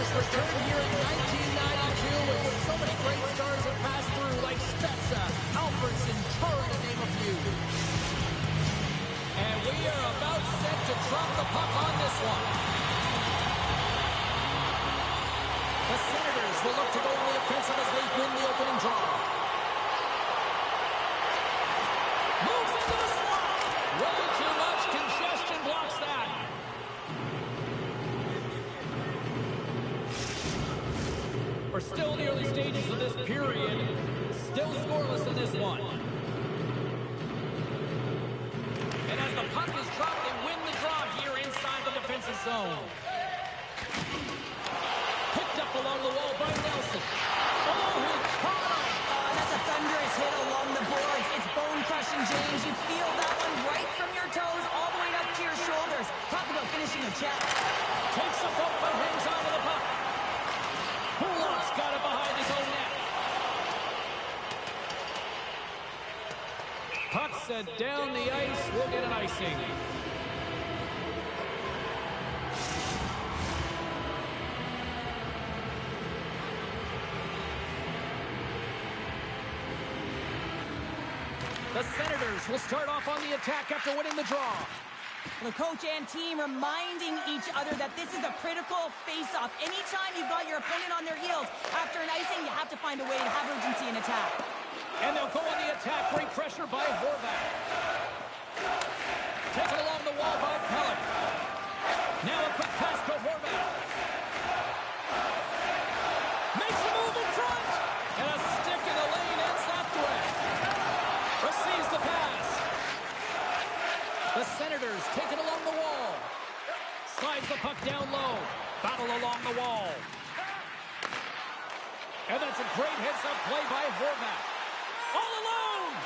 returned here in 1992 with so many great stars that passed through, like Spezza, Alfredson, Chara, to name a few. And we are about set to drop the puck on this one. The Senators will look to go on the offensive as they win the opening draw. Moves into the slot. Way too much congestion blocks that. We're still in the early stages of this period. Still scoreless in this one. And as the puck is dropped, they win the draw here inside the defensive zone. Picked up along the wall by Nelson. Oh, he caught him! That's a thunderous hit along the boards. It's bone-crushing, James. You feel that one right from your toes all the way up to your shoulders. Talk about finishing a check. Takes a boat but hangs on to the puck. Hulot's got it behind his own net. Puck set down the ice. We'll get an icing. The Senators will start off on the attack after winning the draw. The coach and team reminding each other that this is a critical face-off. Anytime you've got your opponent on their heels after an icing, you have to find a way to have urgency in attack. And they'll go on the attack. Great pressure by Horvat. Taken along the wall by Pellet. Now a quick pass to Horvat. Makes a move in front. And a stick in the lane ends that threat. Receives the pass. The Senators take it along the wall. Slides the puck down low. Battle along the wall. And that's a great heads-up play by Horvat. All alone!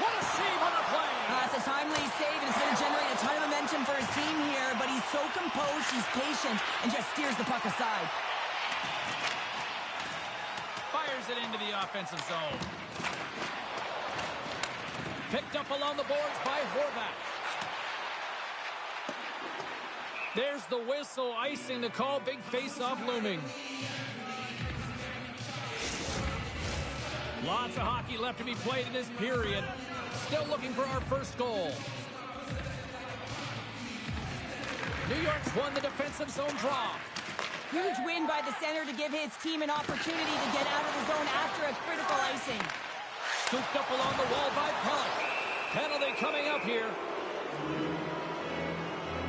What a save on the play! It's a timely save, and it's going to generate a ton of momentum for his team here, but he's so composed, he's patient, and just steers the puck aside. Fires it into the offensive zone. Picked up along the boards by Horvat. There's the whistle, icing the call, big face-off looming. Lots of hockey left to be played in this period. Still looking for our first goal. New York's won the defensive zone draw. Huge win by the center to give his team an opportunity to get out of the zone after a critical icing. Scooped up along the wall by Pellet. Penalty coming up here.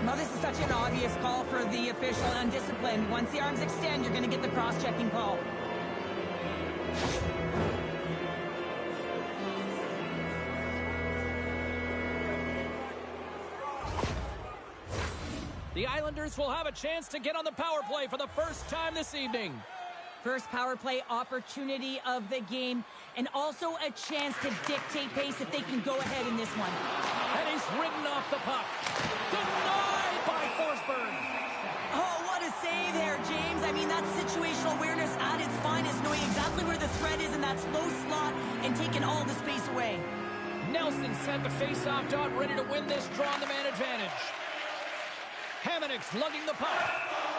Well, this is such an obvious call for the official, undisciplined. Once the arms extend, you're going to get the cross-checking call. The Islanders will have a chance to get on the power play for the first time this evening. First power play opportunity of the game, and also a chance to dictate pace if they can go ahead in this one. And he's ridden off the puck. Denied by Forsberg. Oh, what a save there, James. I mean, that's situational awareness at its finest, knowing exactly where the threat is in that slow slot and taking all the space away. Nelson sent the face-off dot, ready to win this draw on the man advantage. Hamannik's lugging the puck.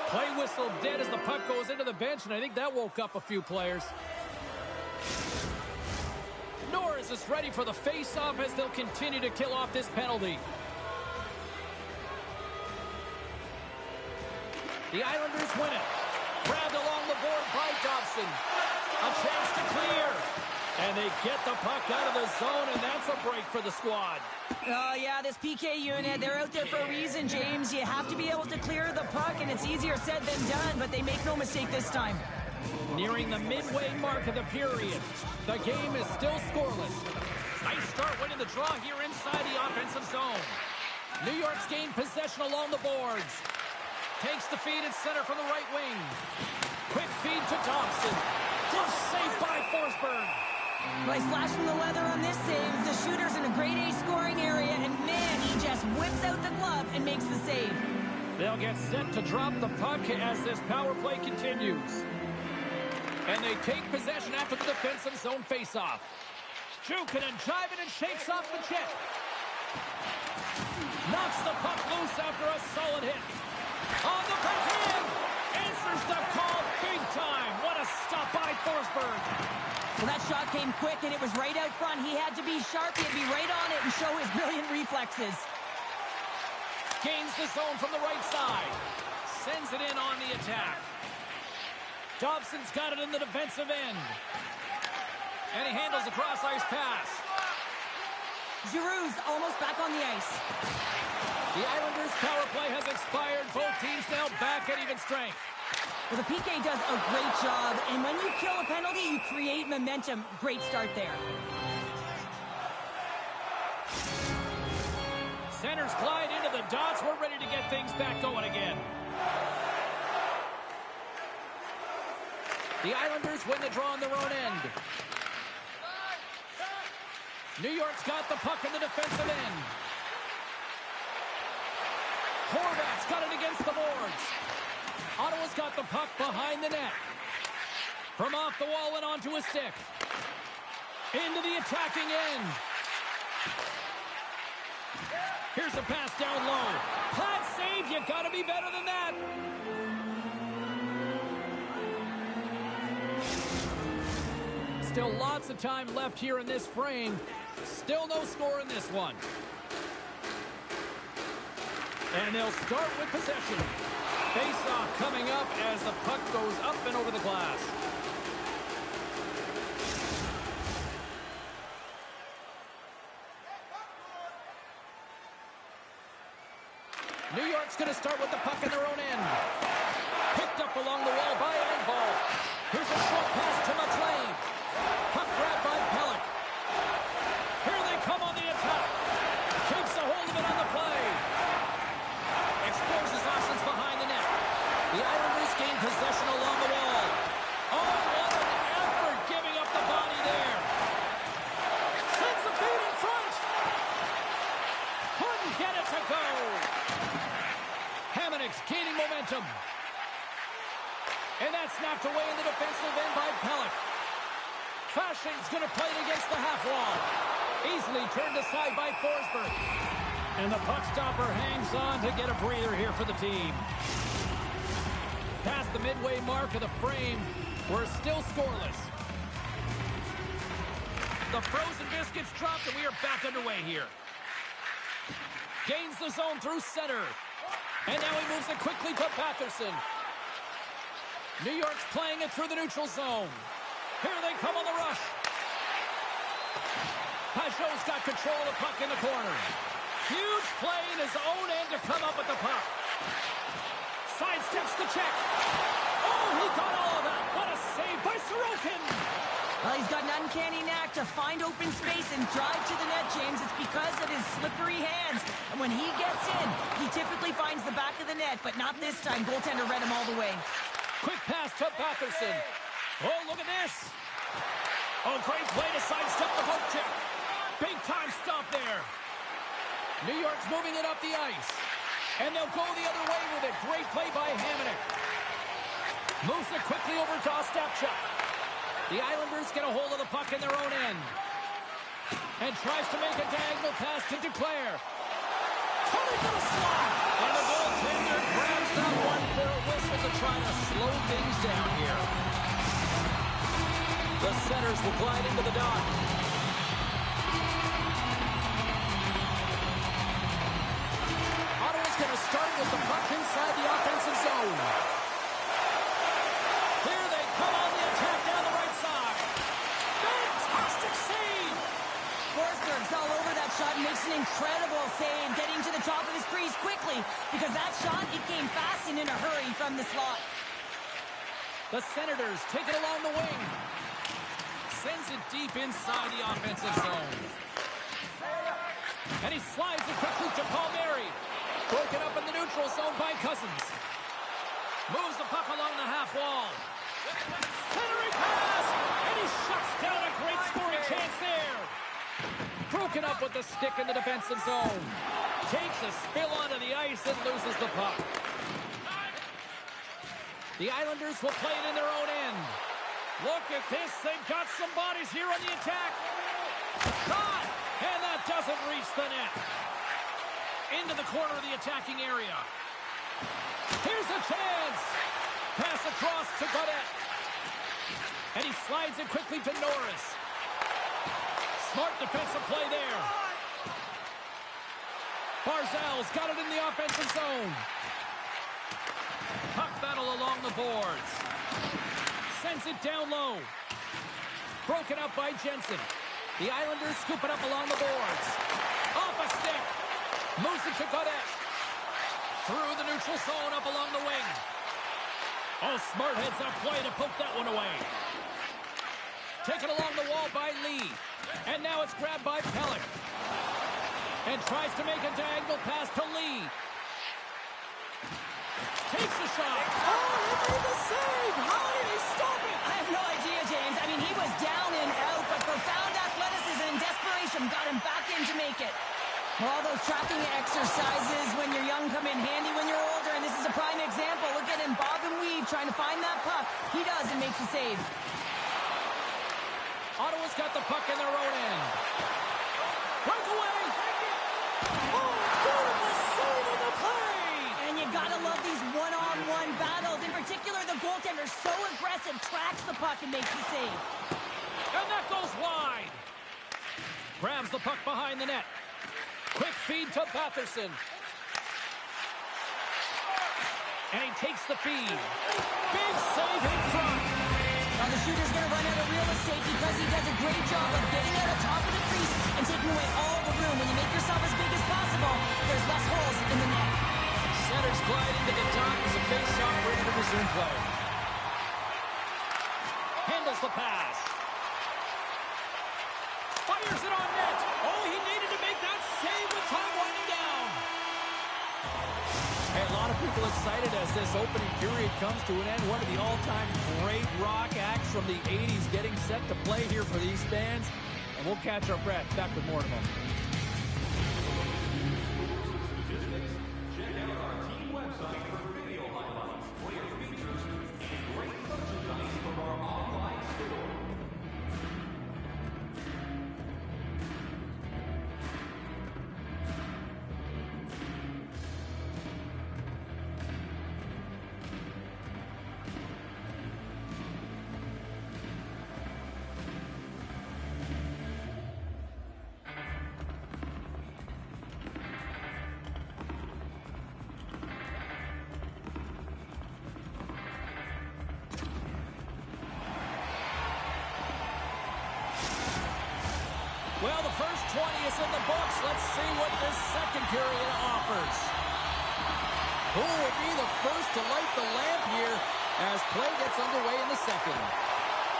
Play whistle dead as the puck goes into the bench, and I think that woke up a few players. Norris is ready for the face-off as they'll continue to kill off this penalty. The Islanders win it. Grabbed along the board by Dobson. A chance to clear. And they get the puck out of the zone, and that's a break for the squad. Oh, yeah, this PK unit, they're out there for a reason, James. You have to be able to clear the puck, and it's easier said than done, but they make no mistake this time. Nearing the midway mark of the period. The game is still scoreless. Nice start winning the draw here inside the offensive zone. New York's gained possession along the boards. Takes the feed at center from the right wing. Quick feed to Thompson. Just saved by Forsberg. Well, he's flashing the leather on this save. The shooter's in a grade A scoring area, and man, he just whips out the glove and makes the save. They'll get set to drop the puck as this power play continues. And they take possession after the defensive zone faceoff. Jukin and jiving and shakes off the check. Knocks the puck loose after a solid hit. On the backhand. Answer answers the call big time. What a stop by Forsberg. Well, that shot came quick, and it was right out front. He had to be sharp. He had to be right on it and show his brilliant reflexes. Gains the zone from the right side. Sends it in on the attack. Dobson's got it in the defensive end. And he handles a cross-ice pass. Giroux's almost back on the ice. The Islanders' power play has expired. Both teams now back at even strength. Well, the PK does a great job, and when you kill a penalty, you create momentum. Great start there. Centers glide into the dots. We're ready to get things back going again. The Islanders win the draw on their own end. New York's got the puck in the defensive end. Horvat's got it against the boards. Ottawa's got the puck behind the net. From off the wall and onto a stick. Into the attacking end. Here's a pass down low. Platt save. You got to be better than that. Still lots of time left here in this frame. Still no score in this one. And they'll start with possession. Face-off coming up as the puck goes up and over the glass. New York's going to start with the puck in their own end. Picked up along the wall by Engvall. Here's a short pass to McLean. Puck grabbed by Pellick. Here they come on the attack. Keeps a hold of it on the play. Exposes options behind the net. The Islanders gain possession along the wall. Oh, what an effort giving up the body there. Sends the feet in front. Couldn't get it to go. Hamonic's gaining momentum. And that's knocked away in the defensive end by Pellick. Fashing's going to play it against the half wall. Easily turned aside by Forsberg. And the puck stopper hangs on to get a breather here for the team. Past the midway mark of the frame, we're still scoreless. The frozen biscuits dropped and we are back underway here. Gains the zone through center. And now he moves it quickly to Batherson. New York's playing it through the neutral zone. Here they come on the rush. Pajot's got control of the puck in the corner. Huge play in his own end to come up with the puck. Sidesteps the check. Oh, he got all of that. What a save by Sorokin. Well, he's got an uncanny knack to find open space and drive to the net, James. It's because of his slippery hands. And when he gets in, he typically finds the back of the net, but not this time. Goaltender read him all the way. Quick pass to Batherson. Oh, look at this. Oh, great play to sidestep the poke check. Big time stop there. New York's moving it up the ice. And they'll go the other way with it. Great play by Hamonic. Moves it quickly over to Ostapchuk. The Islanders get a hold of the puck in their own end. And tries to make a diagonal pass to Duclair. Coming to the slot. And the goaltender grabs that one for a whistle to try to slow things down here. The centers will glide into the dot. Ottawa's going to start with the puck inside the offensive zone. Here they come on the attack down the right side. Fantastic save! Forsberg's all over that shot and makes an incredible save, getting to the top of his crease quickly, because that shot, it came fast and in a hurry from the slot. The Senators take it along the wing. Sends it deep inside the offensive zone. And he slides it quickly to Palmieri. Broken up in the neutral zone by Cousins. Moves the puck along the half wall. Centering pass! And he shuts down a great scoring chance there. Broken up with the stick in the defensive zone. Takes a spill onto the ice and loses the puck. The Islanders will play it in their own end. Look at this. They've got some bodies here on the attack. Shot! And that doesn't reach the net. Into the corner of the attacking area. Here's a chance. Pass across to Godet. And he slides it quickly to Norris. Smart defensive play there. Barzal's got it in the offensive zone. Puck battle along the boards. Sends it down low. Broken up by Jensen. The Islanders scoop it up along the boards. Off a stick. Moves it to Godet. Through the neutral zone up along the wing. Oh, smart heads up play to poke that one away. Taken along the wall by Lee. And now it's grabbed by Pellick. And tries to make a diagonal pass to Lee. Takes a shot. Oh, he made the save. How did he stop it? I have no idea, James. I mean, he was down and out, but profound athleticism and desperation got him back in to make it. Well, all those tracking exercises when you're young come in handy when you're older, and this is a prime example. Look at him bob and weave trying to find that puck. He does and makes the save. Ottawa's got the puck in their own end. Breakaway! Oh, beautiful save on the play! And you gotta love these one-on-one battles. In particular, the goaltender so aggressive, tracks the puck and makes the save. And that goes wide. Grabs the puck behind the net. Quick feed to Batherson. And he takes the feed. Big save in front. Now the shooter's going to run out of real estate because he does a great job of getting out of top of the crease and taking away all the room. When you make yourself as big as possible, there's less holes in the net. Centers gliding to the top as a face-off ready to resume play. Handles the pass. Fires it on net. Oh, he needed to make that save with time winding down. Hey, a lot of people excited as this opening period comes to an end. One of the all-time great rock acts from the 80s getting set to play here for these fans. And we'll catch our breath. Back with more in a moment. Check out our team website for video highlights, player features, and great merchandise from our online store. Well, the first 20 is in the books. Let's see what this second period offers. Who will be the first to light the lamp here as play gets underway in the second?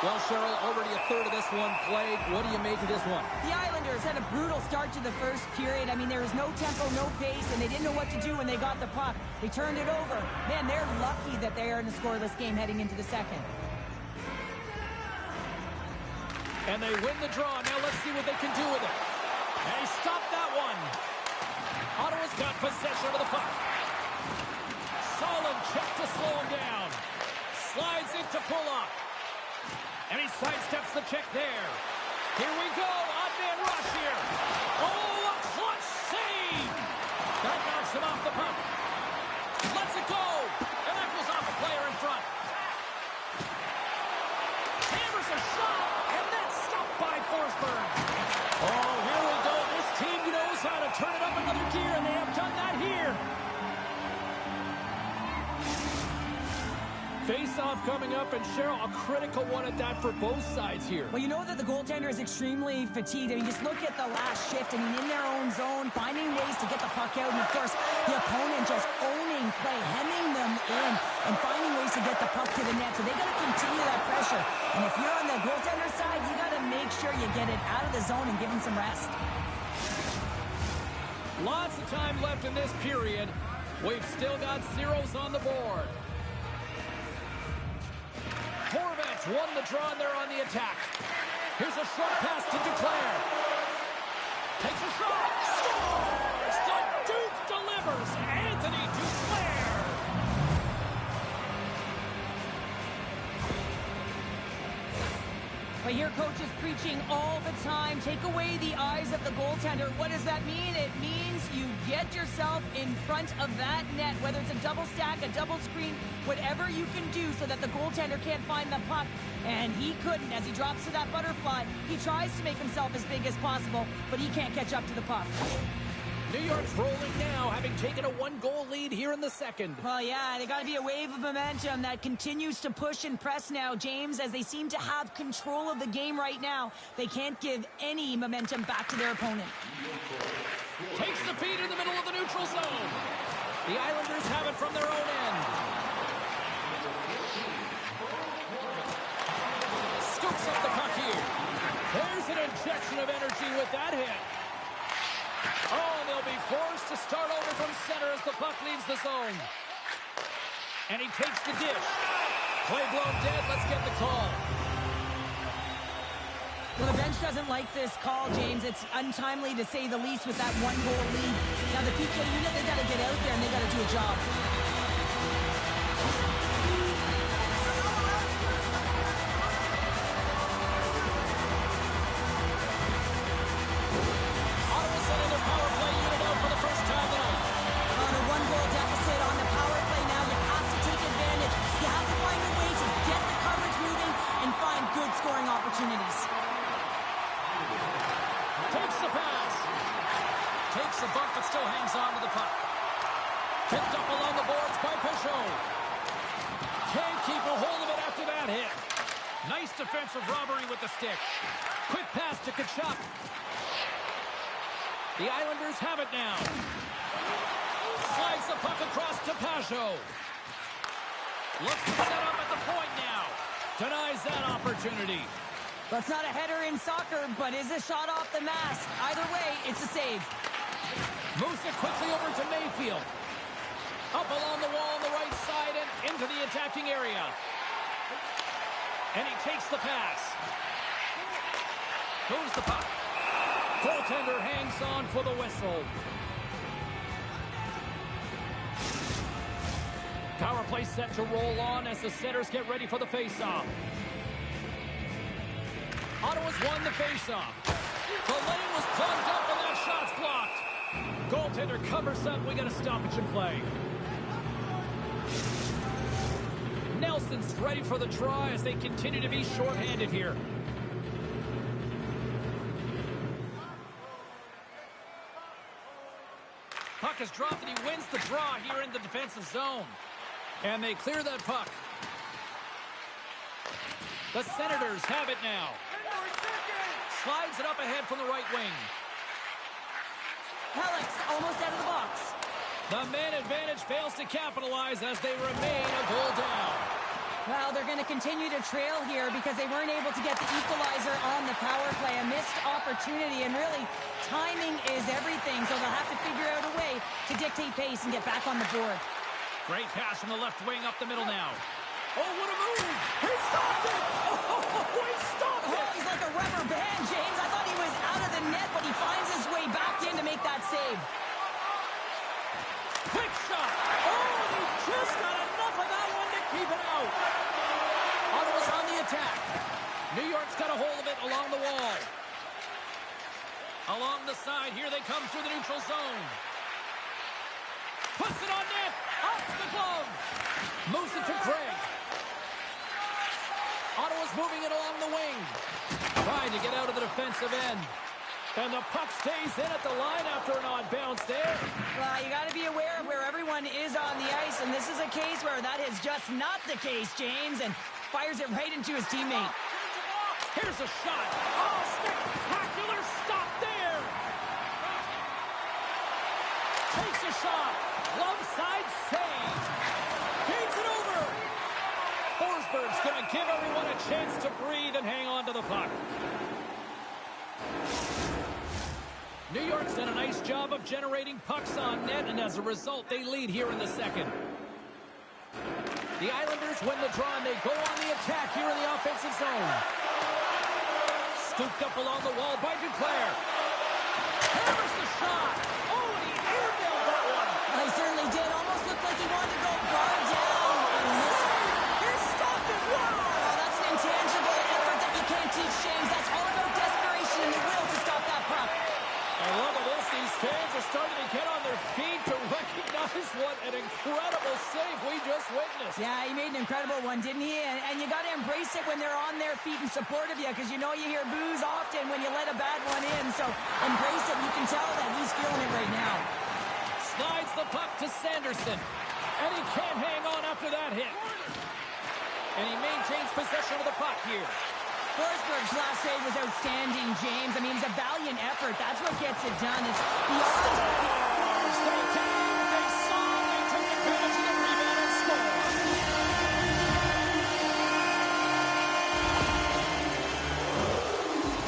Well, Cheryl, already a third of this one played. What do you make of this one? The Islanders had a brutal start to the first period. I mean, there was no tempo, no pace, and they didn't know what to do when they got the puck. They turned it over. Man, they're lucky that they are in a scoreless game heading into the second. And they win the draw. Now let's see what they can do with it. And he stopped that one. Ottawa's got possession of the puck. Solid check to slow him down. Slides it to pull up. And he sidesteps the check there. Here we go. Odd man rush here. Oh, a clutch save. That knocks him off the puck. Lets it go. And that goes off a player in front. Hammers a shot. And that's stopped by Forsberg. Oh, here we go. This team knows how to turn it up another gear, and they have done that here. Face-off coming up, and Cheryl, a critical one at that for both sides here. Well, you know that the goaltender is extremely fatigued. I mean, just look at the last shift. I mean, in their own zone, finding ways to get the puck out. And, of course, the opponent just owning play, hemming them in, and finding ways to get the puck to the net. So they got to continue that pressure. And if you're on the goaltender side, you got to make sure you get it out of the zone and give him some rest. Lots of time left in this period. We've still got zeros on the board. Horvats won the draw, and they're on the attack. Here's a short pass to Duclair. Takes a shot. Scores! The Duke delivers. Anthony Duclair. I hear coaches preaching all the time, take away the eyes of the goaltender. What does that mean? It means you get yourself in front of that net, whether it's a double stack, a double screen, whatever you can do so that the goaltender can't find the puck. And he couldn't. As he drops to that butterfly, he tries to make himself as big as possible, but he can't catch up to the puck. New York's rolling now, having taken a one-goal lead here in the second. Well, yeah, they got to be a wave of momentum that continues to push and press now, James, as they seem to have control of the game right now. They can't give any momentum back to their opponent. Takes the feed in the middle of the neutral zone. The Islanders have it from their own end. Scoops up the puck here. There's an injection of energy with that hit. Oh, and they'll be forced to start over from center as the puck leaves the zone. And he takes the dish. Play blown dead. Let's get the call. Well, the bench doesn't like this call, James. It's untimely to say the least with that one-goal lead. Now, the PK unit, they got to get out there and they got to do a job. Opportunities. Takes the pass. Takes the bump, but still hangs on to the puck. Tipped up along the boards by Peugeot. Can't keep a hold of it after that hit. Nice defensive robbery with the stick. Quick pass to Kachuk. The Islanders have it now. Slides the puck across to Peugeot. Looks to set up at the point now. Denies that opportunity. Well, it's not a header in soccer, but is a shot off the mask. Either way, it's a save. Moves it quickly over to Mayfield. Up along the wall on the right side and into the attacking area. And he takes the pass. Moves the puck. Goaltender hangs on for the whistle. Power play set to roll on as the setters get ready for the faceoff. Ottawa's won the faceoff. The lane was plugged up and that shot's blocked. Goaltender covers up. We got a stoppage in play. Nelson's ready for the try as they continue to be shorthanded here. Puck is dropped and he wins the draw here in the defensive zone. And they clear that puck. The Senators have it now. Slides it up ahead from the right wing. Helix almost out of the box. The man advantage fails to capitalize as they remain a goal down. Well, they're going to continue to trail here because they weren't able to get the equalizer on the power play. A missed opportunity, and really, timing is everything, so they'll have to figure out a way to dictate pace and get back on the board. Great pass from the left wing up the middle now. Oh, what a move! He stopped it! Oh, he stopped it! Oh, he's like a rubber band, James. I thought he was out of the net, but he finds his way back in to make that save. Quick shot! Oh, he just got enough of that one to keep it out. Ottawa's on the attack. New York's got a hold of it along the wall. Along the side, here they come through the neutral zone. Puts it on net! Off the glove! Moves it to Craig. Ottawa's moving it along the wing. Trying to get out of the defensive end. And the puck stays in at the line after an odd bounce there. Well, you got to be aware of where everyone is on the ice, and this is a case where that is just not the case, James, and fires it right into his teammate. Here's a shot. Oh, spectacular stop there. Takes a shot. Glove side save. Gains it over. Forsberg's going to give everyone a chance to breathe and hang on to the puck. New York's done a nice job of generating pucks on net, and as a result, they lead here in the second. The Islanders win the draw, and they go on the attack here in the offensive zone. Scooped up along the wall by Duclair. Hammers the shot. Oh, and he airmailed that one. He certainly did. Almost looked like he wanted to go guard down. And missed. He stopped it. Wow. Oh, that's an intangible effort that you can't teach, These fans are starting to get on their feet to recognize what an incredible save we just witnessed. Yeah, he made an incredible one, didn't he? And you got to embrace it when they're on their feet in support of you, because you know you hear boos often when you let a bad one in. So embrace it. You can tell that he's feeling it right now. Slides the puck to Sanderson. And he can't hang on after that hit. And he maintains possession of the puck here. Forsberg's last save was outstanding, James. I mean, it was a valiant effort. That's what gets it done. It's the offense. They came, they saw, they took advantage of the rebound and scored.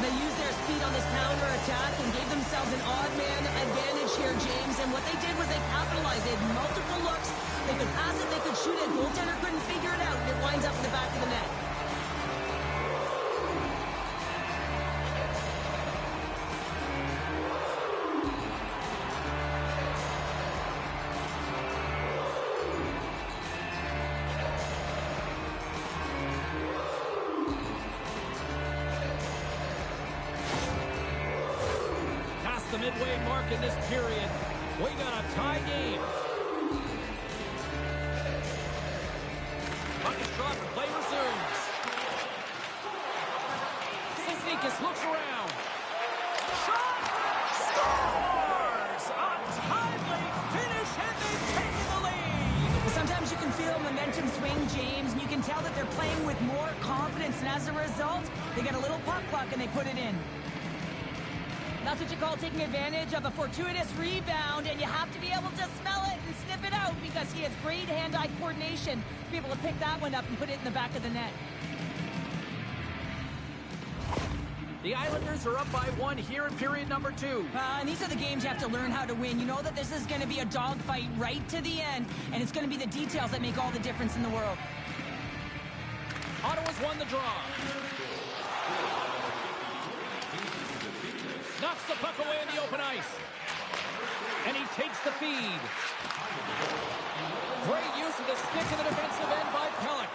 They used their speed on this counter-attack and gave themselves an odd man advantage here, James. And what they did was they capitalized. They had multiple looks. They could pass it, they could shoot it. Goaltender couldn't figure it out. It winds up in the back of the net. The midway mark in this period. We got a tie game. Puck is dropped and play resumes. Cizikas looks around. Shot! Scores! A timely finish and they've taken the lead. Sometimes you can feel momentum swing, James, and you can tell that they're playing with more confidence, and as a result, they get a little puck luck and they put it in. That's what you call taking advantage of a fortuitous rebound, and you have to be able to smell it and sniff it out because he has great hand-eye coordination to be able to pick that one up and put it in the back of the net. The Islanders are up by 1 here in period number 2. And these are the games you have to learn how to win. You know that this is going to be a dogfight right to the end, and it's going to be the details that make all the difference in the world. Ottawa's won the draw. Knocks the puck away in the open ice. And he takes the feed. Great use of the stick in the defensive end by Pelech.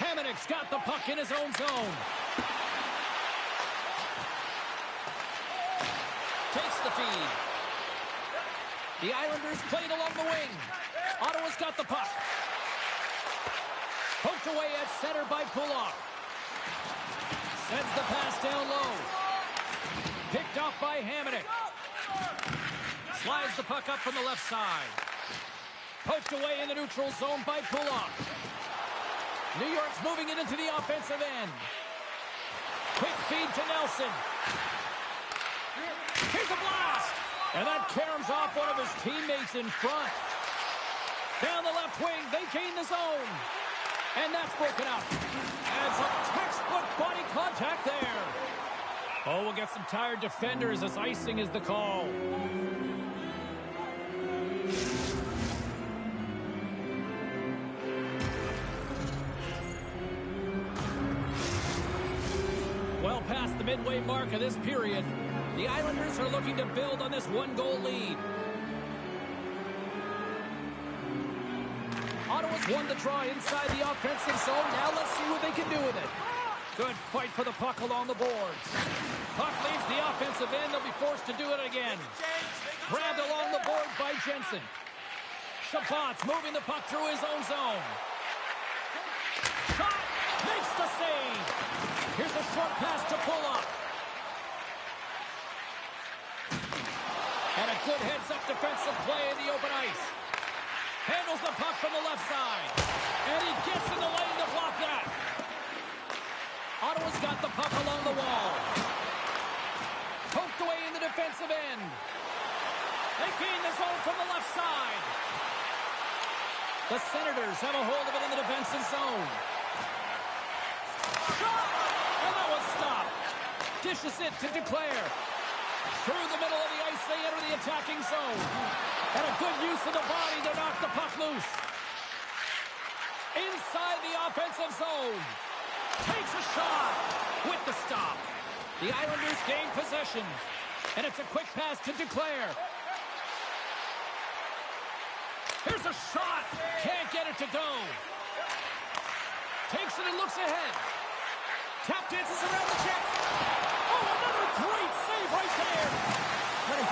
Hamonic's got the puck in his own zone. Takes the feed. The Islanders played along the wing. Ottawa's got the puck. Poked away at center by Pulock. Sends the pass down low. Picked off by Hamonic. Slides the puck up from the left side. Poked away in the neutral zone by Pulock. New York's moving it into the offensive end. Quick feed to Nelson. Here's a blast! And that caroms off one of his teammates in front. Down the left wing, they gain the zone. And that's broken up. And some textbook body contact there. Oh, we'll get some tired defenders as icing is the call. Well past the midway mark of this period, the Islanders are looking to build on this one-goal lead. Ottawa's won the draw inside the offensive zone. Now let's see what they can do with it. Good fight for the puck along the boards. Puck leaves the offensive end. They'll be forced to do it again. Grabbed along the boards by Jensen. Chabot's moving the puck through his own zone. Shot! Makes the save! Here's a short pass to Pulock. And a good heads-up defensive play in the open ice. Handles the puck from the left side. And he gets in the lane to block that. Ottawa's got the puck along the wall. Poked away in the defensive end. They gain the zone from the left side. The Senators have a hold of it in the defensive zone. Shot! And that one's stopped. Dishes it to Duclair. Through the middle of the ice, they enter the attacking zone. And a good use of the body to knock the puck loose. Inside the offensive zone. Takes a shot with the stop. The Islanders gain possession. And it's a quick pass to Duclair. Here's a shot. Can't get it to go. Takes it and looks ahead. Tap dances around the check. Oh, another great save right there. What a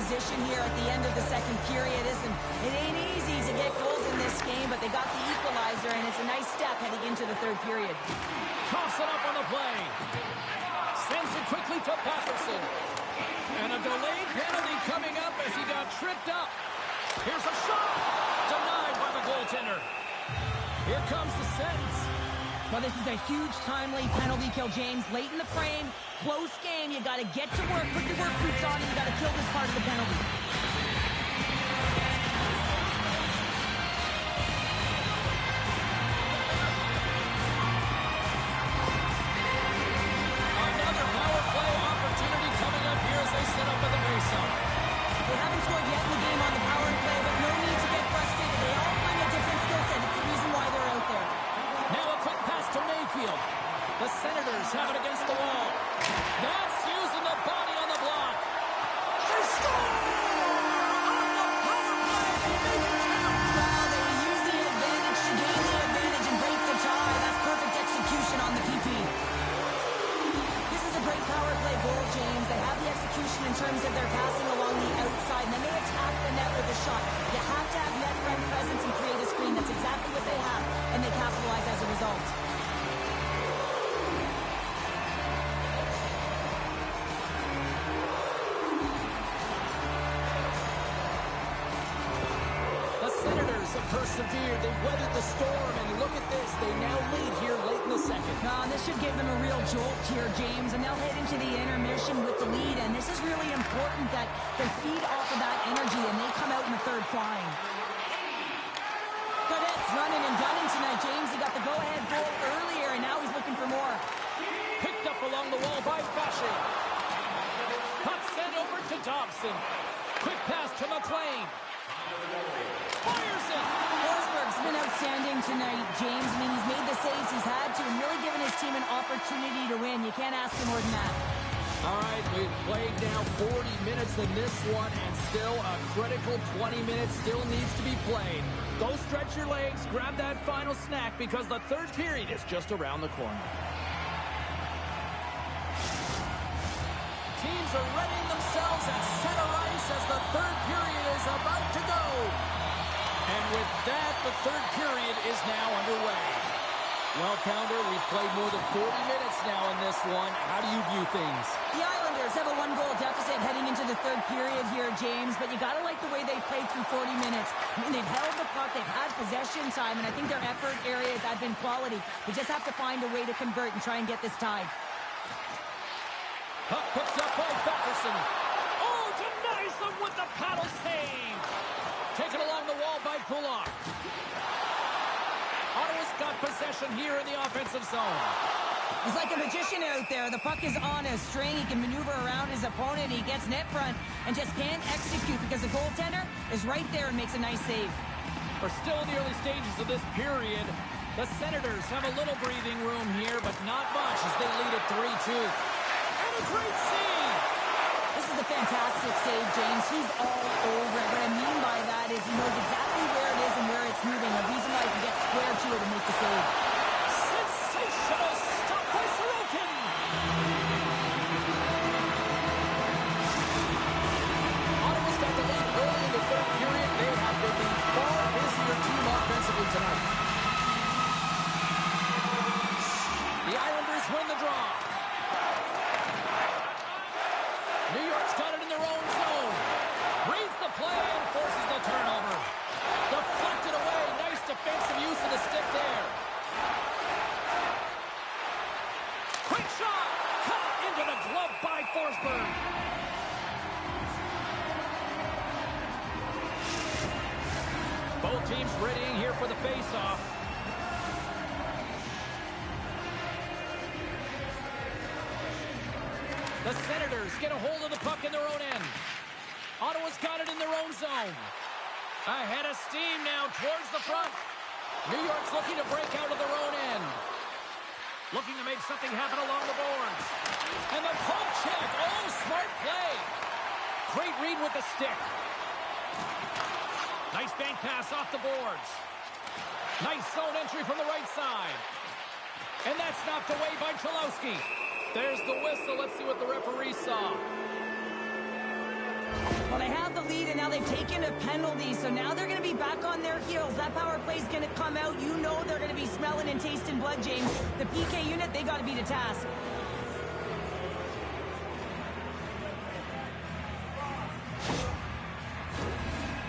position here at the end of the second period. It ain't easy to get goals in this game, but they got the equalizer, and it's a nice step heading into the third period. Toss it up on the play. Sends it quickly to Patterson. And a delayed penalty coming up as he got tripped up. Here's a shot. Denied by the goaltender. Here comes the sentence. Well, this is a huge timely penalty kill, James. Late in the frame, close game. You got to get to work, put your work boots on, and you got to kill this part of the penalty. Another power play opportunity coming up here as they set up at the faceoff. They haven't scored yet in the game on the power play, but no need to get frustrated. They all bring a different skill set. It's the reason why they're out there. Now a quick pass to Mayfield. The Senators have it against the wall. That's using the body on the block. They score! On the power play, they make it count. Well, they use the advantage to gain the advantage and break the tie. That's perfect execution on the PP. This is a great power play goal, James. They have the execution in terms of their passing along the outside, and then they attack the net with a shot. You have to have net front presence and create a screen. That's exactly what they have, and they capitalize as a result. The Senators have persevered. They weathered the storm, and look at this. They now lead here late in the second. And this should give them a real jolt here, James, and they'll head into the intermission with the lead, and this is really important that they feed off of that energy, and they come out in the third flying. Cadets running and gunning tonight, James. He got the go-ahead goal earlier, and now he's looking for more. Picked up along the wall by Fasching. Puck sent over to Dobson. Quick pass to McLean. Fires it. Forsberg's been outstanding tonight, James. I mean, he's made the saves he's had to and really given his team an opportunity to win. You can't ask for more than that. All right, we've played now 40 minutes in this one, and still a critical 20 minutes still needs to be played. Go stretch your legs, grab that final snack, because the third period is just around the corner. Teams are readying themselves at center ice as the third period is about to go. And with that, the third period is now underway. Well, Pounder, we've played more than 40 minutes now in this one. How do you view things? The Islanders have a one-goal deficit heading into the third period here, James, but you got to like the way they played through 40 minutes. I mean, they've held the puck, they've had possession time, and I think their effort areas have been quality. They just have to find a way to convert and try and get this tied. Puck picked up by Patterson. Oh, denies them with the paddle save. Taken along the wall by Pulak. Ottawa's got possession here in the offensive zone. He's like a magician out there. The puck is on a string. He can maneuver around his opponent. He gets net front and just can't execute because the goaltender is right there and makes a nice save. We're still in the early stages of this period. The Senators have a little breathing room here, but not much as they lead at 3-2. And a great save! This is a fantastic save, James. He's all over it. What I mean by that is he knows exactly where it is and where it's moving. A reason why he can get square to it and make the save. Sensational stop by Sorokin! Ottawa's got the lead early in the third period. They have been the far busier team offensively tonight. The Islanders win the draw. New York's got it in their own zone. Reads the play and forces the turnover. Deflected away. Nice defensive use of the stick there. Quick shot. Caught into the glove by Forsberg. Both teams readying here for the face-off. The Senators get a hold of the puck in their own end. Ottawa's got it in their own zone. Ahead of steam now towards the front. New York's looking to break out of their own end. Looking to make something happen along the boards. And the poke check. Oh, smart play. Great read with the stick. Nice bank pass off the boards. Nice zone entry from the right side. And that's knocked away by Cholowski. There's the whistle. Let's see what the referee saw. Well, they have the lead, and now they've taken a penalty, so now they're going to be back on their heels. That power play is going to come out. You know they're going to be smelling and tasting blood, James. The PK unit, they got to beat a task.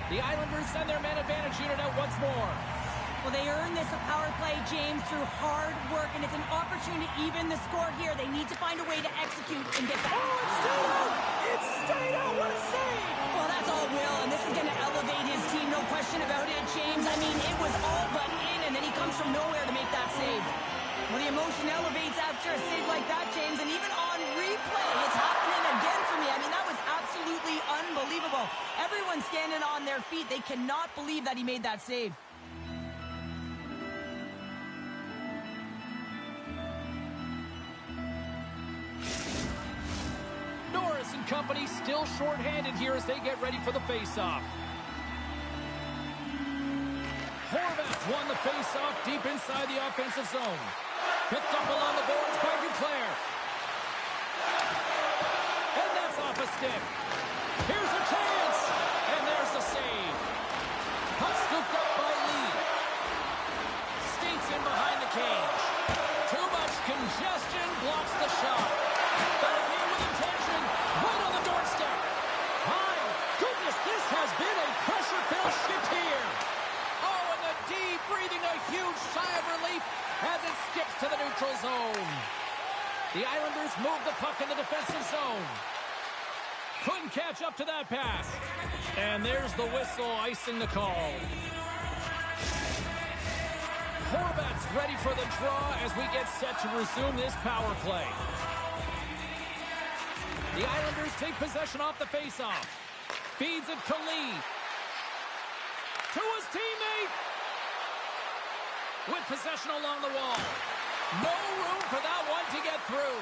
The Islanders send their man advantage unit out once more. Well, they earned this power play, James, through hard work, and it's an opportunity to even the score here. They need to find a way to execute and get back. Oh, it's stayed out! It's stayed out! What a save! Well, that's all Will, and this is going to elevate his team, no question about it, James. I mean, it was all but in, and then he comes from nowhere to make that save. Well, the emotion elevates after a save like that, James, and even on replay, it's happening again for me. I mean, that was absolutely unbelievable. Everyone's standing on their feet. They cannot believe that he made that save. Norris and company still shorthanded here as they get ready for the face-off. Horvat's won the face-off deep inside the offensive zone. Picked up along the boards by Duclair. And that's off a stick. Here's a chance. And there's the save. Puck scooped up by Lee. Skates in behind the cage. Too much congestion blocks the shot. Got it here with intention. Right on the doorstep. My goodness, this has been a pressure-filled shift here. Oh, and the D breathing a huge sigh of relief as it skips to the neutral zone. The Islanders move the puck in the defensive zone. Couldn't catch up to that pass. And there's the whistle icing the call. Horvat's ready for the draw as we get set to resume this power play. The Islanders take possession off the faceoff. Feeds it to Lee. To his teammate. With possession along the wall. No room for that one to get through.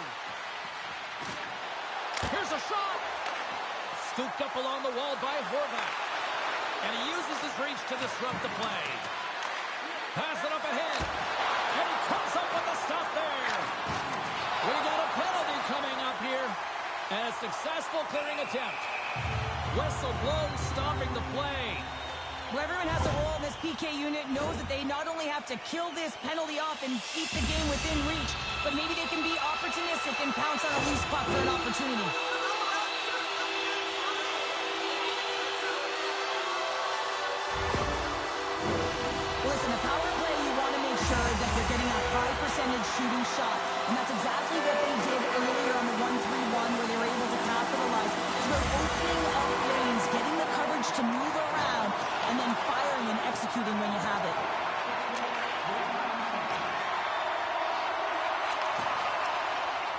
Here's a shot. Scooped up along the wall by Horvat. And he uses his reach to disrupt the play. Pass it up ahead. And he comes up with the stop there. We got a penalty coming up here. And a successful clearing attempt. Whistle blown, stopping the play. Well, everyone has a role in this PK unit, knows that they not only have to kill this penalty off and keep the game within reach, but maybe they can be opportunistic and pounce on a loose puck for an opportunity. Listen, a power play, you want to make sure that you're getting a high percentage shooting shot, and that's exactly what they did earlier on the 1-3-1, where they were able to capitalize. It's about opening up lanes, getting the coverage to move around, and then firing and executing when you have it.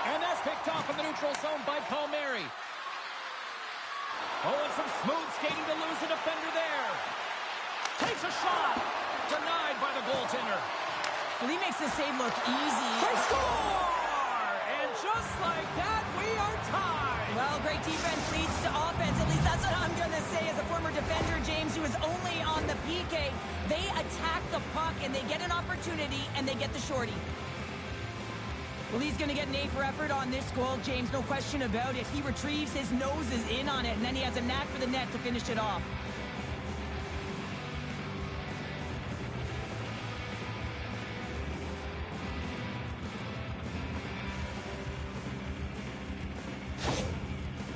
And that's picked off in the neutral zone by Palmieri. Oh, and some smooth skating to lose a defender there. Takes a shot. Denied by the goaltender. Well, he makes the save look easy. They score! And just like that, we are tied. Well, great defense leads to offense. At least that's what I'm going to say as a former defender, James, who was only on the PK. They attack the puck, and they get an opportunity, and they get the shorty. Well, he's going to get an A for effort on this goal, James. No question about it. He retrieves his nose is in on it, and then he has a knack for the net to finish it off.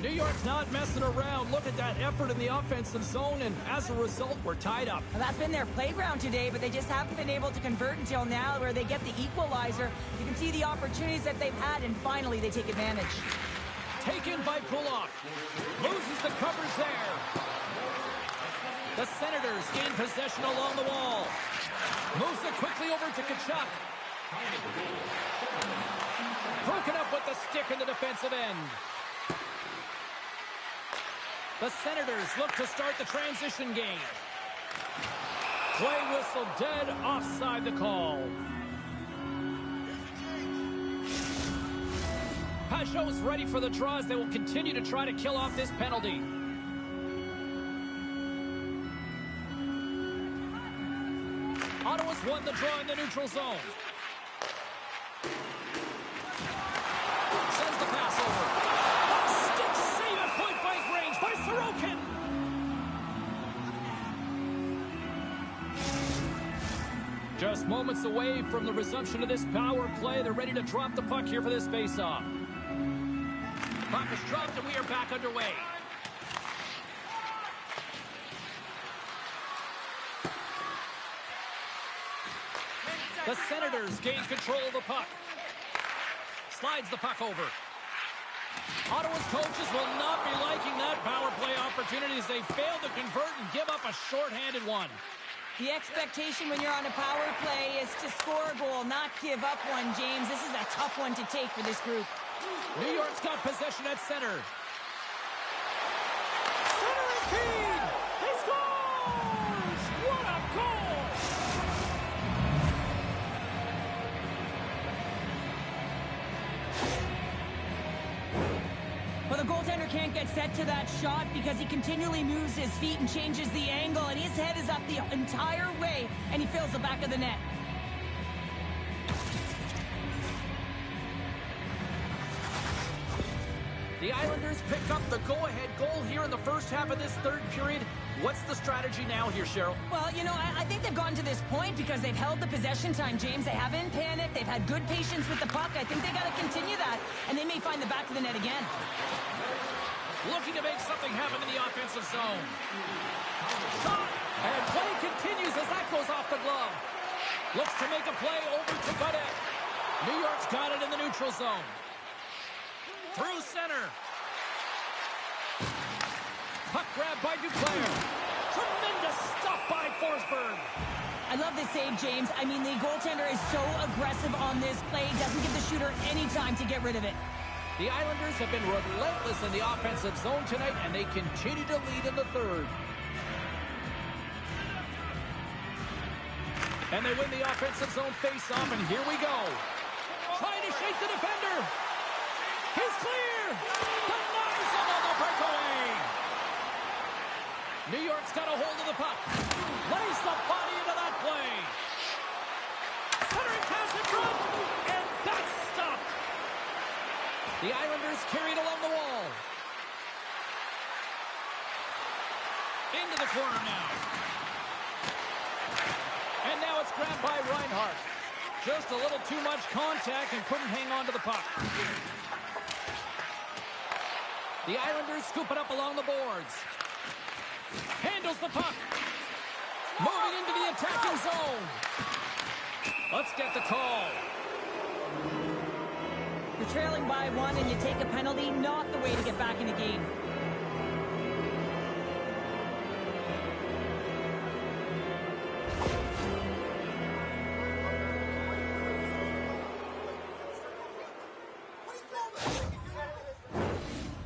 New York's not messing around. Look at that effort in the offensive zone, and as a result, we're tied up. Well, that's been their playground today, but they just haven't been able to convert until now, where they get the equalizer. You can see the opportunities that they've had, and finally they take advantage. Taken by Pullock. Loses the coverage there. The Senators gain possession along the wall. Moves it quickly over to Tkachuk. Broken up with the stick in the defensive end. The Senators look to start the transition game. Play whistle dead, offside the call. Pajot's ready for the draw as they will continue to try to kill off this penalty. Ottawa's won the draw in the neutral zone. Sends the pass over. Stick save at point-blank range by Sorokin. Just moments away from the resumption of this power play. They're ready to drop the puck here for this face-off. Puck is dropped and we are back underway. The Senators gain control of the puck. Slides the puck over. Ottawa's coaches will not be liking that power play opportunity as they fail to convert and give up a shorthanded one. The expectation when you're on a power play is to score a goal, not give up one, James. This is a tough one to take for this group. New York's got possession at center. Center impede! He scores! What a goal! Well, the goaltender can't get set to that shot because he continually moves his feet and changes the angle, and his head is up the entire way, and he fills the back of the net. The Islanders pick up the go-ahead goal here in the first half of this third period. What's the strategy now here, Cheryl? Well, you know, I think they've gotten to this point because they've held the possession time, James. They haven't panicked. They've had good patience with the puck. I think they got to continue that, and they may find the back of the net again. Looking to make something happen in the offensive zone. Shot! And play continues as that goes off the glove. Looks to make a play over to Godet. New York's got it in the neutral zone. Through center. Puck grab by Duclair. Tremendous stuff by Forsberg. I love this save, James. I mean, the goaltender is so aggressive on this play. Doesn't give the shooter any time to get rid of it. The Islanders have been relentless in the offensive zone tonight, and they continue to lead in the third. And they win the offensive zone face-off, and here we go. Trying to shake the defender. He's clear. Denies him on the breakaway. New York's got a hold of the puck. Lays the body into that play. Centering pass in front, and that's stopped. The Islanders carried along the wall. Into the corner now. And now it's grabbed by Reinhart. Just a little too much contact and couldn't hang on to the puck. The Islanders scoop it up along the boards. Handles the puck. Moving into the attacking zone. Let's get the call. You're trailing by one and you take a penalty, not the way to get back in the game.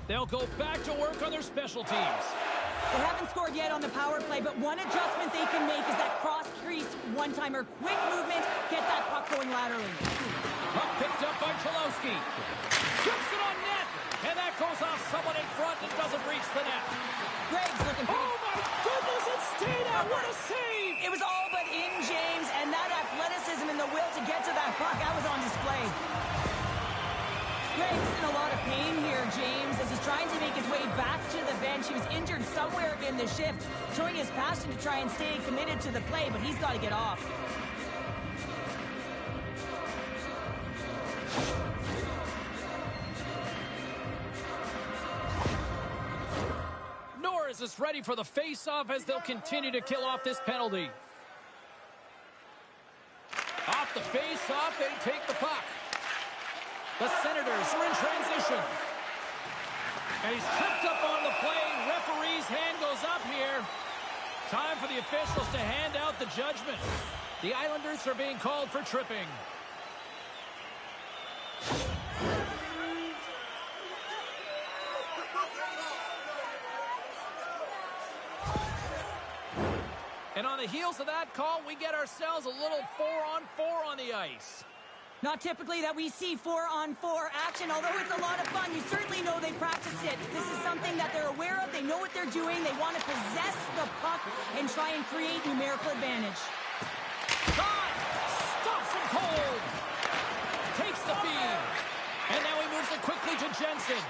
They'll go back to work on their special teams. They haven't scored yet on the power play, but one adjustment they can make is that cross-crease one-timer. Quick movement, get that puck going laterally. Puck picked up by Cholowski. Shoots it on net, and that goes off someone in front and doesn't reach the net. Greg's looking pretty... Oh, my goodness, it stayed out. What a save! It was all but in, James, and that athleticism and the will to get to that puck, that was on display. Greg's in a lot of pain here, James, as he's trying to make his way back to the bench. He was injured somewhere in the shift, showing his passion to try and stay committed to the play, but he's got to get off. Norris is ready for the face-off as they'll continue to kill off this penalty. Off the face-off, they take the puck. The Senators are in transition. And he's tripped up on the play. Referee's hand goes up here. Time for the officials to hand out the judgment. The Islanders are being called for tripping. And on the heels of that call, we get ourselves a little 4-on-4 on the ice. Not typically that we see 4-on-4 action, although it's a lot of fun. You certainly know they practice it. This is something that they're aware of. They know what they're doing. They want to possess the puck and try and create numerical advantage. Shot! Stops him cold! Takes the feed. And now he moves it quickly to Jensen.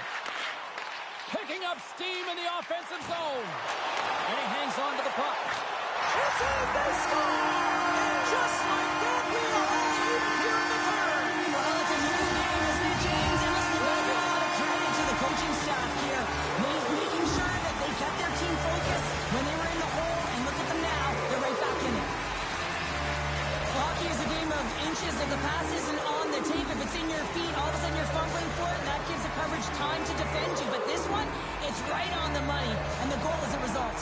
Picking up steam in the offensive zone. And he hangs on to the puck. It's in! They score! Just like that, we are all even here in the third. Well, it's a new game, isn't it, James? And listen, we've got to give a lot of credit to the coaching staff here. Making sure that they kept their team focused when they were in the hole, and look at them now. They're right back in it. Hockey is a game of inches. If the pass isn't on the tape, if it's in your feet, all of a sudden you're fumbling for it, and that gives the coverage time to defend you. But this one, it's right on the money, and the goal is a result.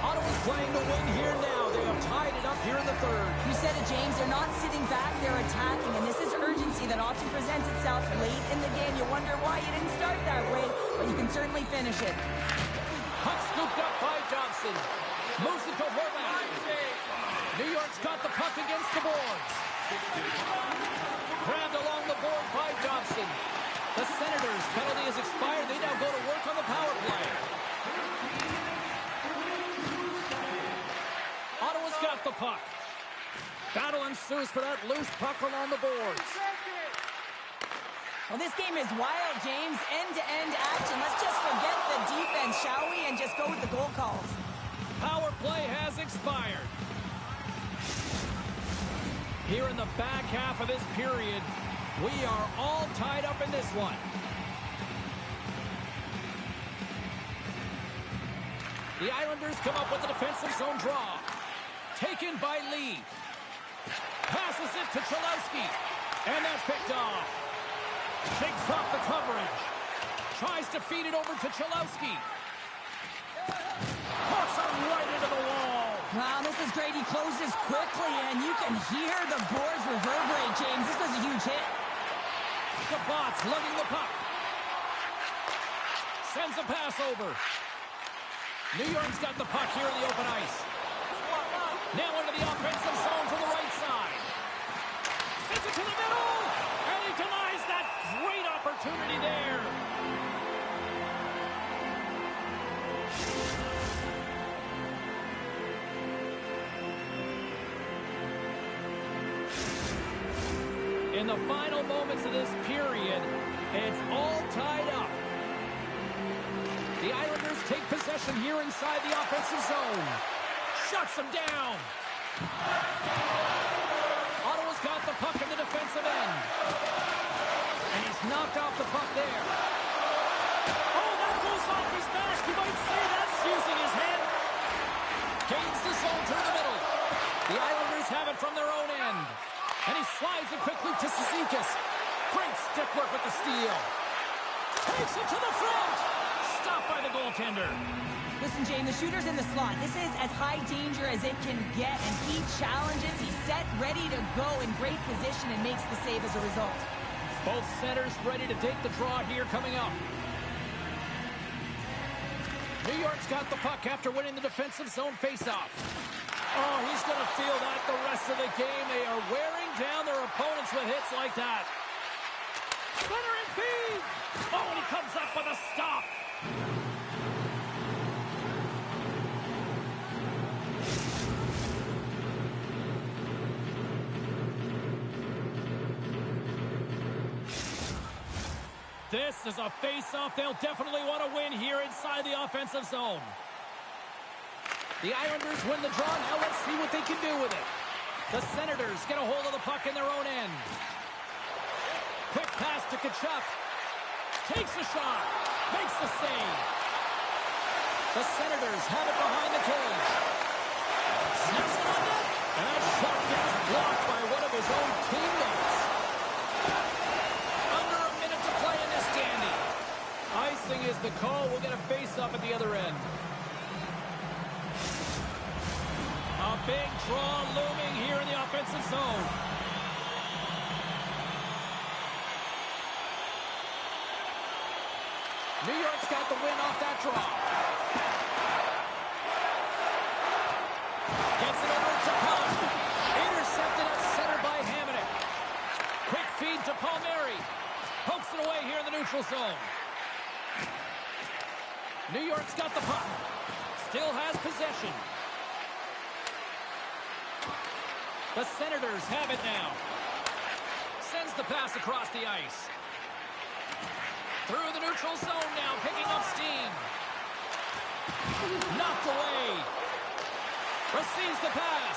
Ottawa's playing to win here now. They have tied it up here in the third. You said it, James. They're not sitting back. They're attacking, and this is urgency that often presents itself late in the game. You wonder why you didn't start that way, but you can certainly finish it. Puck scooped up by Johnson. Moves it to Horvath. New York's got the puck against the boards. Grabbed along the board by Johnson. The Senators' penalty has expired. They now go to work on the power play. Ottawa's got the puck. Battle ensues for that loose puck along the boards. Well, this game is wild, James. End-to-end action. Let's just forget the defense, shall we, and just go with the goal calls. Power play has expired. Here in the back half of this period, we are all tied up in this one. The Islanders come up with a defensive zone draw. Taken by Lee. Passes it to Cholowski. And that's picked off. Shakes off the coverage. Tries to feed it over to Cholowski. Puts him right into the wall. Wow, this is great. He closes quickly, and you can hear the boards reverberate, James. This was a huge hit. The Bots lugging the puck. Sends a pass over. New York's got the puck here in the open ice. Now into the offensive zone from the right side. Sends it to the middle, and he denies that great opportunity there. In the final moments of this period, it's all tied up. The Islanders take possession here inside the offensive zone. Shuts them down. Ottawa's got the puck in the defensive end. And he's knocked off the puck there. Oh, that goes off his mask. You might say that's using his head. Gains the zone through the middle. The Islanders have it from their own end. And he slides it quickly to Cizikas. Great stick work with the steal. Takes it to the front. Stopped by the goaltender. Listen, James, the shooter's in the slot. This is as high danger as it can get, and he challenges. He's set, ready to go, in great position, and makes the save as a result. Both centers ready to take the draw here coming up. New York's got the puck after winning the defensive zone faceoff. Oh, he's going to feel that the rest of the game. They are wearing down their opponents with hits like that. Center and feed. Oh, and he comes up with a stop. This is a face-off they'll definitely want to win here inside the offensive zone. The Islanders win the draw. Now let's see what they can do with it. The Senators get a hold of the puck in their own end. Quick pass to Tkachuk. Takes a shot. Makes the save. The Senators have it behind the cage. Snaps it on net. And that shot gets blocked by one of his own teammates. Under a minute to play in this dandy. Icing is the call. We'll get a face-up at the other end. A big draw looming here in the offensive zone. New York's got the win off that draw. Gets it over to Pellet. Intercepted at center by Hamonic. Quick feed to Palmieri. Pokes it away here in the neutral zone. New York's got the puck. Still has possession. The Senators have it now. Sends the pass across the ice. Through the neutral zone now, picking up steam. Knocked away. Receives the pass.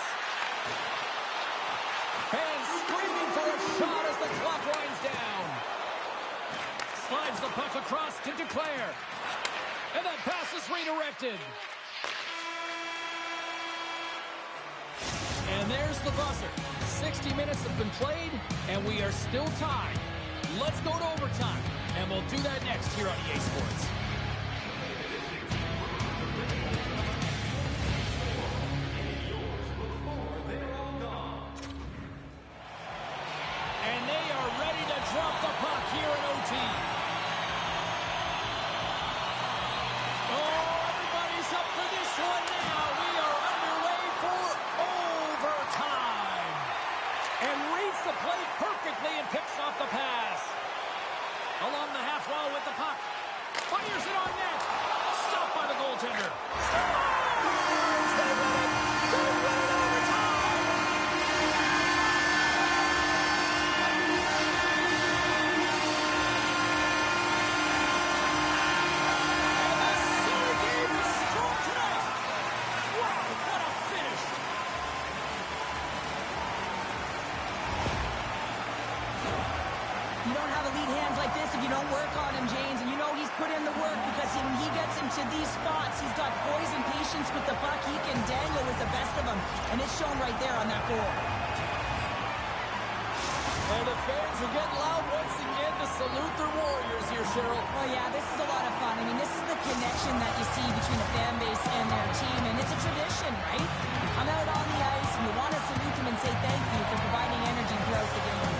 Fans screaming for a shot as the clock winds down. Slides the puck across to Declare. And that pass is redirected. And there's the buzzer. 60 minutes have been played, and we are still tied. Let's go to overtime, and we'll do that next here on EA Sports. And they are ready to drop the puck here in OT. Oh, everybody's up for this one now. We are underway for overtime. And reads the play perfectly and picks off the pass. Along the half wall with the puck. Fires it on net. Stopped by the goaltender. Scores! They win it! They win it overtime! And the City game is strong tonight! Wow, what a finish! You don't have elite hands like this if you don't work on him, James. And you know he's put in the work because when he gets into these spots, he's got poise and patience with the puck. He can dangle with the best of them. And it's shown right there on that goal. And the fans are getting loud once again to salute their Warriors here, Cheryl. Oh, yeah, this is a lot of fun. I mean, this is the connection that you see between the fan base and their team. And it's a tradition, right? You come out on the ice and you want to salute them and say thank you for providing energy throughout the game.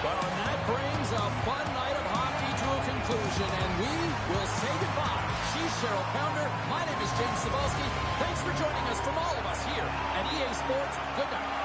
Well, and that brings a fun night of hockey to a conclusion, and we will say goodbye. She's Cheryl Pounder. My name is James Cybulski. Thanks for joining us from all of us here at EA Sports. Good night.